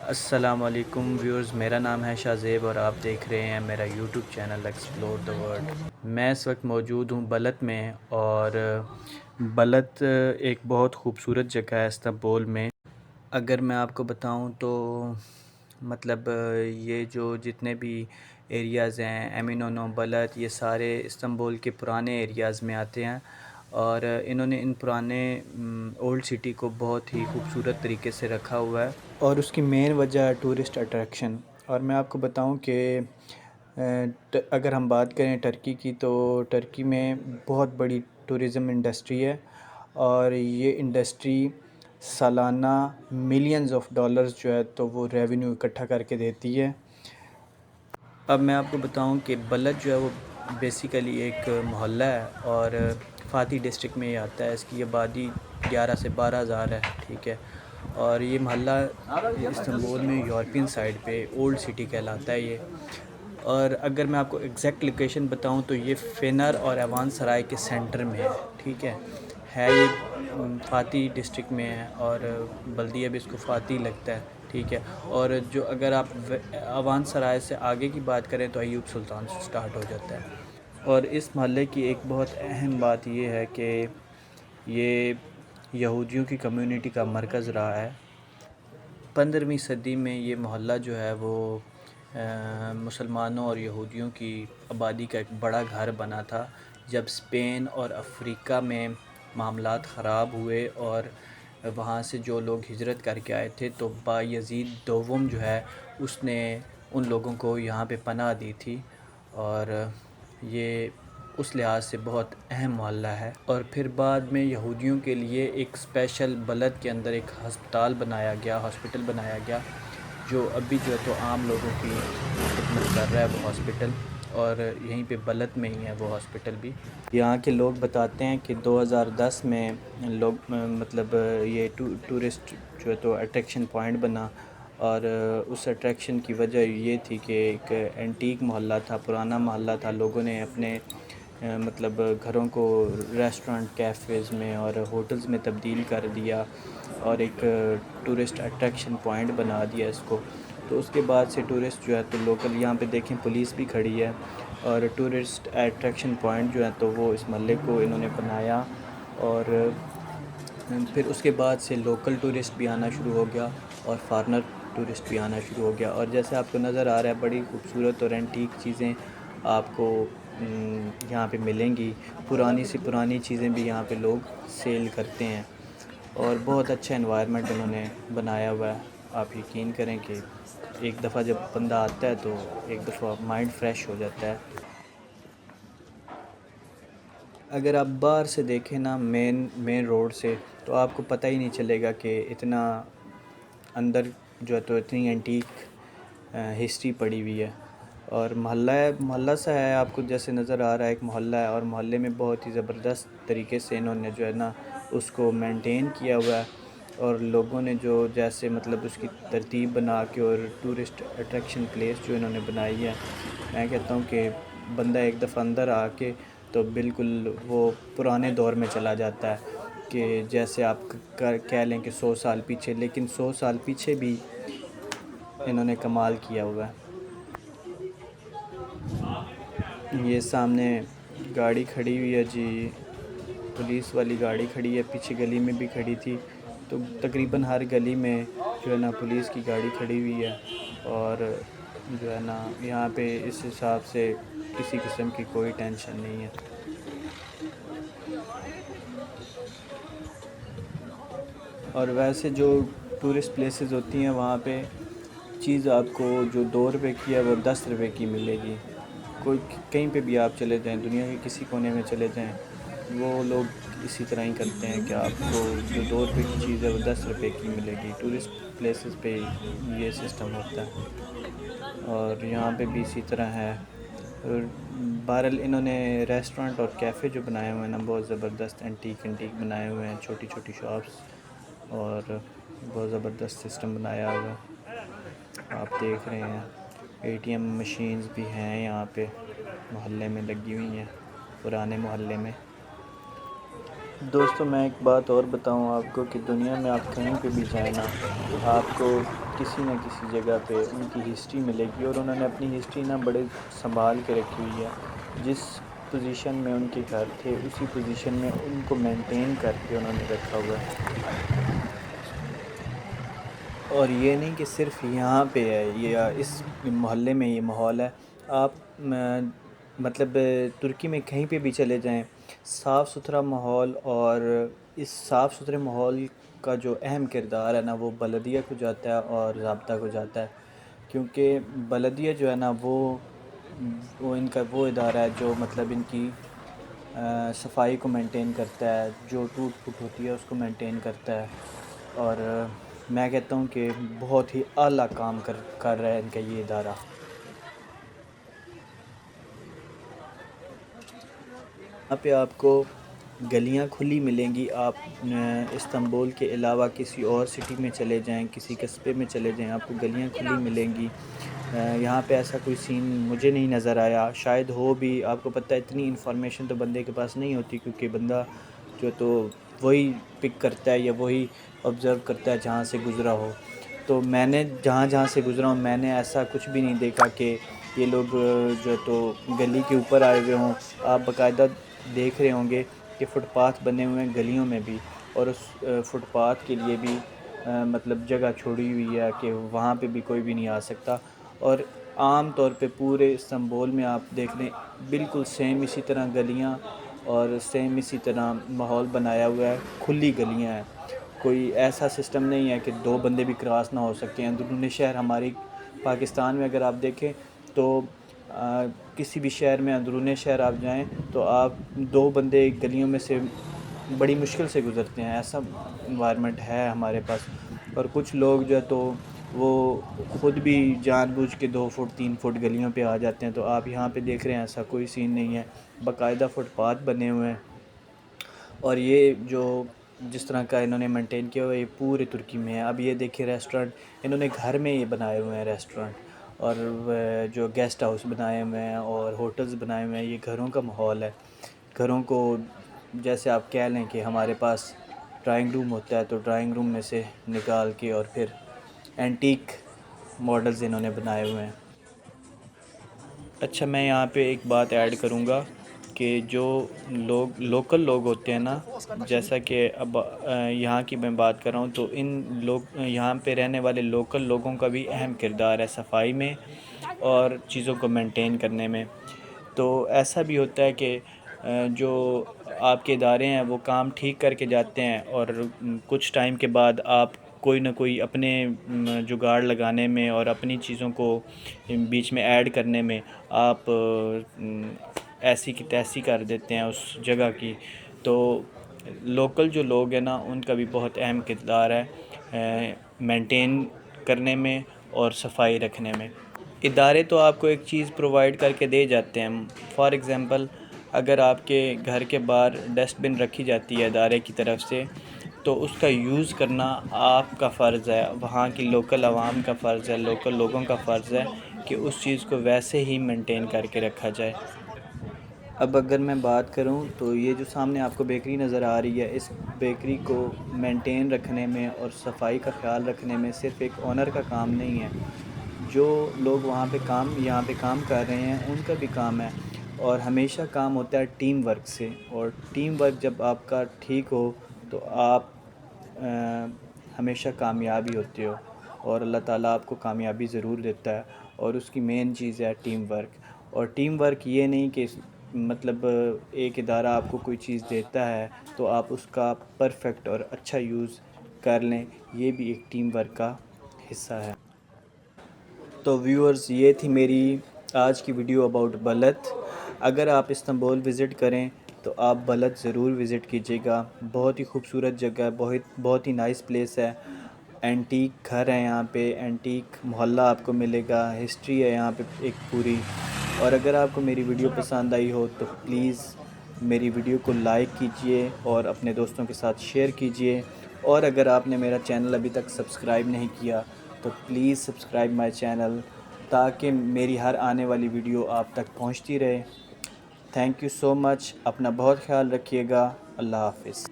السلام علیکم ویورز، میرا نام ہے شاہ زیب اور آپ دیکھ رہے ہیں میرا YouTube channel explore the world. میں اس وقت موجود ہوں بلت میں، اور بلت ایک بہت خوبصورت جگہ ہے استنبول میں۔ اگر میں آپ کو بتاؤں تو مطلب یہ جو جتنے بھی ایریاز ہیں، ایمینونو، بلت، یہ سارے استنبول کے پرانے ایریاز میں آتے ہیں، اور انہوں نے ان پرانے اولڈ سٹی کو بہت ہی خوبصورت طریقے سے رکھا ہوا ہے، اور اس کی مین وجہ ہے ٹورسٹ اٹریکشن۔ اور میں آپ کو بتاؤں کہ اگر ہم بات کریں ٹرکی کی، تو ٹرکی میں بہت بڑی ٹورزم انڈسٹری ہے، اور یہ انڈسٹری سالانہ ملینز آف ڈالرز جو ہے تو وہ ریونیو اکٹھا کر کے دیتی ہے۔ اب میں آپ کو بتاؤں کہ بلد جو ہے وہ بیسیکلی ایک محلہ ہے، اور فاتی ڈسٹرکٹ میں یہ آتا ہے۔ اس کی آبادی 11 سے 12 ہزار ہے، ٹھیک ہے۔ اور یہ محلہ استنبول میں یورپین سائڈ پہ اولڈ سٹی کہلاتا ہے یہ۔ اور اگر میں آپ کو ایگزیکٹ لوکیشن بتاؤں تو یہ فینر اور ایوان سرائے کے سینٹر میں ہے، ٹھیک ہے یہ فاتی ڈسٹرکٹ میں ہے، اور بلدیہ بھی اس کو فاتی لگتا ہے، ٹھیک ہے۔ اور جو اگر آپ ایوان سرائے سے آگے کی بات کریں تو ایوب سلطان سے سٹارٹ ہو جاتا ہے۔ اور اس محلے کی ایک بہت اہم بات یہ ہے کہ یہ یہودیوں کی کمیونٹی کا مرکز رہا ہے۔ 15ویں صدی میں یہ محلہ جو ہے وہ مسلمانوں اور یہودیوں کی آبادی کا ایک بڑا گھر بنا تھا، جب اسپین اور افریقہ میں معاملات خراب ہوئے اور وہاں سے جو لوگ ہجرت کر کے آئے تھے، تو بایزید دوم جو ہے اس نے ان لوگوں کو یہاں پہ پناہ دی تھی، اور یہ اس لحاظ سے بہت اہم محلہ ہے۔ اور پھر بعد میں یہودیوں کے لیے ایک اسپیشل بلد کے اندر ایک ہسپتال بنایا گیا، ہاسپٹل بنایا گیا، جو ابھی جو ہے تو عام لوگوں کی خدمت کر رہا ہے وہ ہاسپٹل، اور یہیں پہ بلد میں ہی ہے وہ ہاسپٹل بھی۔ یہاں کے لوگ بتاتے ہیں کہ 2010 میں لوگ مطلب یہ ٹورسٹ جو ہے تو اٹریکشن پوائنٹ بنا، اور اس اٹریکشن کی وجہ یہ تھی کہ ایک اینٹیک محلہ تھا، پرانا محلہ تھا، لوگوں نے اپنے مطلب گھروں کو ریسٹورنٹ، کیفیز میں اور ہوٹلز میں تبدیل کر دیا، اور ایک ٹورسٹ اٹریکشن پوائنٹ بنا دیا اس کو۔ تو اس کے بعد سے ٹورسٹ جو ہے تو لوکل، یہاں پہ دیکھیں پولیس بھی کھڑی ہے، اور ٹورسٹ اٹریکشن پوائنٹ جو ہے تو وہ اس محلے کو انہوں نے بنایا، اور پھر اس کے بعد سے لوکل ٹورسٹ بھی آنا شروع ہو گیا اور فارنر ٹورسٹ بھی آنا شروع ہو گیا۔ اور جیسے آپ کو نظر آ رہا ہے، بڑی خوبصورت اور اینٹیک چیزیں آپ کو یہاں پہ ملیں گی، پرانی سی پرانی چیزیں بھی یہاں پہ لوگ سیل کرتے ہیں، اور بہت اچھا انوائرمنٹ انہوں نے بنایا ہوا ہے۔ آپ یقین کریں کہ ایک دفعہ جب بندہ آتا ہے تو ایک دفعہ مائنڈ فریش ہو جاتا ہے۔ اگر آپ باہر سے دیکھیں نا، مین روڈ سے، تو آپ کو پتہ ہی نہیں چلے گا کہ اتنا اندر جو ہے تو اتنی اینٹیک ہسٹری پڑی ہوئی ہے۔ اور محلہ سا ہے، آپ کو جیسے نظر آ رہا ہے ایک محلہ ہے، اور محلے میں بہت ہی زبردست طریقے سے انہوں نے جو ہے نا اس کو مینٹین کیا ہوا ہے، اور لوگوں نے جو جیسے مطلب اس کی ترتیب بنا کے اور ٹورسٹ اٹریکشن پلیس جو انہوں نے بنائی ہے، میں کہتا ہوں کہ بندہ ایک دفعہ اندر آ کے تو بالکل وہ پرانے دور میں چلا جاتا ہے، کہ جیسے آپ کہہ لیں کہ 100 سال پیچھے، لیکن 100 سال پیچھے بھی انہوں نے کمال کیا ہوا ہے۔ یہ سامنے گاڑی کھڑی ہوئی ہے جی، پولیس والی گاڑی کھڑی ہے، پیچھے گلی میں بھی کھڑی تھی، تو تقریباً ہر گلی میں جو ہے نا پولیس کی گاڑی کھڑی ہوئی ہے، اور جو ہے نا یہاں پہ اس حساب سے کسی قسم کی کوئی ٹینشن نہیں ہے۔ اور ویسے جو ٹورسٹ پلیسز ہوتی ہیں وہاں پہ چیز آپ کو جو 2 روپے کی ہے وہ 10 روپے کی ملے گی۔ کوئی کہیں پہ بھی آپ چلے جائیں، دنیا کے کسی کونے میں چلے جائیں، وہ لوگ اسی طرح ہی کرتے ہیں کہ آپ کو جو 2 روپے کی چیز ہے وہ 10 روپے کی ملے گی۔ ٹورسٹ پلیسز پہ یہ سسٹم ہوتا ہے، اور یہاں پہ بھی اسی طرح ہے۔ اور بہرحال انہوں نے ریسٹورنٹ اور کیفے جو بنائے ہوئے ہیں نا، بہت زبردست اینٹیک بنائے ہوئے ہیں، چھوٹی چھوٹی شاپس، اور بہت زبردست سسٹم بنایا ہوا ہے۔ آپ دیکھ رہے ہیں ATM مشینز بھی ہیں یہاں پہ محلے میں لگی ہوئی ہیں، پرانے محلے میں۔ دوستو میں ایک بات اور بتاؤں آپ کو کہ دنیا میں آپ کہیں پہ بھی جائیں نا، آپ کو کسی نہ کسی جگہ پہ ان کی ہسٹری ملے گی، اور انہوں نے اپنی ہسٹری نہ بڑے سنبھال کے رکھی ہوئی ہے۔ جس پوزیشن میں ان کے گھر تھے اسی پوزیشن میں ان کو مینٹین کر کے انہوں نے رکھا ہوا ہے۔ اور یہ نہیں کہ صرف یہاں پہ ہے یا اس محلے میں یہ ماحول ہے، آپ مطلب ترکی میں کہیں پہ بھی چلے جائیں، صاف ستھرا ماحول، اور اس صاف ستھرے ماحول کا جو اہم کردار ہے نا وہ بلدیہ کو جاتا ہے اور ضابطہ کو جاتا ہے، کیونکہ بلدیہ جو ہے نا وہ ان کا وہ ادارہ ہے جو مطلب ان کی صفائی کو مینٹین کرتا ہے، جو ٹوٹ پھوٹ ہوتی ہے اس کو مینٹین کرتا ہے، اور میں کہتا ہوں کہ بہت ہی اعلیٰ کام کر رہا ہے ان کا یہ ادارہ۔ یہاں پہ آپ کو گلیاں کھلی ملیں گی، آپ استنبول کے علاوہ کسی اور سٹی میں چلے جائیں، کسی قصبے میں چلے جائیں، آپ کو گلیاں کھلی ملیں گی۔ یہاں پہ ایسا کوئی سین مجھے نہیں نظر آیا، شاید ہو بھی، آپ کو پتہ ہے اتنی انفارمیشن تو بندے کے پاس نہیں ہوتی، کیونکہ بندہ جو تو وہی پک کرتا ہے یا وہی آبزرو کرتا ہے جہاں سے گزرا ہو۔ تو میں نے جہاں سے گزرا ہوں میں نے ایسا کچھ بھی نہیں دیکھا کہ یہ لوگ جو تو گلی کے اوپر آئے ہوئے ہوں۔ آپ باقاعدہ دیکھ رہے ہوں گے کہ فٹ پاتھ بنے ہوئے ہیں گلیوں میں بھی، اور اس فٹ پاتھ کے لیے بھی مطلب جگہ چھوڑی ہوئی ہے کہ وہاں پہ بھی کوئی بھی نہیں آ سکتا۔ اور عام طور پہ پورے استنبول میں آپ دیکھ لیں بالکل سیم اسی طرح گلیاں اور سیم اسی طرح ماحول بنایا ہوا ہے، کھلی گلیاں ہیں، کوئی ایسا سسٹم نہیں ہے کہ دو بندے بھی کراس نہ ہو سکتے ہیں۔ اندرون شہر ہماری پاکستان میں اگر آپ دیکھیں تو کسی بھی شہر میں اندرون شہر آپ جائیں تو آپ دو بندے گلیوں میں سے بڑی مشکل سے گزرتے ہیں، ایسا انوائرمنٹ ہے ہمارے پاس۔ اور کچھ لوگ جو ہے تو وہ خود بھی جان بوجھ کے 2 فٹ 3 فٹ گلیوں پہ آ جاتے ہیں، تو آپ یہاں پہ دیکھ رہے ہیں ایسا کوئی سین نہیں ہے، باقاعدہ فٹ پاتھ بنے ہوئے ہیں۔ اور یہ جو جس طرح کا انہوں نے مینٹین کیا ہوا ہے یہ پورے ترکی میں ہے۔ اب یہ دیکھیں ریسٹورنٹ انہوں نے گھر میں یہ بنائے ہوئے ہیں ریسٹورنٹ، اور جو گیسٹ ہاؤس بنائے ہوئے ہیں اور ہوٹلز بنائے ہوئے ہیں، یہ گھروں کا ماحول ہے۔ گھروں کو جیسے آپ کہہ لیں کہ ہمارے پاس ڈرائنگ روم ہوتا ہے تو ڈرائنگ روم میں سے نکال کے اور پھر اینٹیک ماڈلز انہوں نے بنائے ہوئے ہیں۔ اچھا، میں یہاں پہ ایک بات ایڈ کروں گا کہ جو لوکل لوگ ہوتے ہیں نا، جیسا کہ اب یہاں کی میں بات کر رہا ہوں، تو یہاں پہ رہنے والے لوکل لوگوں کا بھی اہم کردار ہے صفائی میں اور چیزوں کو مینٹین کرنے میں۔ تو ایسا بھی ہوتا ہے کہ جو آپ کے ادارے ہیں وہ کام ٹھیک کر کے جاتے ہیں، اور کچھ ٹائم کے بعد آپ کوئی نہ کوئی اپنے جگاڑ لگانے میں اور اپنی چیزوں کو بیچ میں ایڈ کرنے میں آپ ایسی کی تیسی کر دیتے ہیں اس جگہ کی۔ تو لوکل جو لوگ ہیں نا ان کا بھی بہت اہم کردار ہے مینٹین کرنے میں اور صفائی رکھنے میں۔ ادارے تو آپ کو ایک چیز پرووائڈ کر کے دے جاتے ہیں، فار ایگزامپل اگر آپ کے گھر کے باہر ڈسٹ بن رکھی جاتی ہے ادارے کی طرف سے، تو اس کا یوز کرنا آپ کا فرض ہے، وہاں کی لوکل عوام کا فرض ہے، لوکل لوگوں کا فرض ہے کہ اس چیز کو ویسے ہی مینٹین کر کے رکھا جائے۔ اب اگر میں بات کروں تو یہ جو سامنے آپ کو بیکری نظر آ رہی ہے، اس بیکری کو مینٹین رکھنے میں اور صفائی کا خیال رکھنے میں صرف ایک آنر کا کام نہیں ہے، جو لوگ یہاں پہ کام کر رہے ہیں ان کا بھی کام ہے، اور ہمیشہ کام ہوتا ہے ٹیم ورک سے، اور ٹیم ورک جب آپ کا ٹھیک ہو تو آپ ہمیشہ کامیابی ہوتے ہو، اور اللہ تعالیٰ آپ کو کامیابی ضرور دیتا ہے، اور اس کی مین چیز ہے ٹیم ورک۔ اور ٹیم ورک یہ نہیں کہ مطلب ایک ادارہ آپ کو کوئی چیز دیتا ہے تو آپ اس کا پرفیکٹ اور اچھا یوز کر لیں، یہ بھی ایک ٹیم ورک کا حصہ ہے۔ تو ویورز، یہ تھی میری آج کی ویڈیو اباؤٹ بلت۔ اگر آپ استنبول وزٹ کریں تو آپ بلت ضرور وزٹ کیجیے گا، بہت ہی خوبصورت جگہ ہے، بہت ہی نائس پلیس ہے، اینٹیک گھر ہے یہاں پہ، اینٹیک محلہ آپ کو ملے گا، ہسٹری ہے یہاں پہ ایک پوری۔ اور اگر آپ کو میری ویڈیو پسند آئی ہو تو پلیز میری ویڈیو کو لائک کیجئے اور اپنے دوستوں کے ساتھ شیئر کیجئے، اور اگر آپ نے میرا چینل ابھی تک سبسکرائب نہیں کیا تو پلیز سبسکرائب مائی چینل، تاکہ میری ہر آنے والی ویڈیو آپ تک پہنچتی رہے۔ تھینک یو سو مچ، اپنا بہت خیال رکھیے گا، اللہ حافظ۔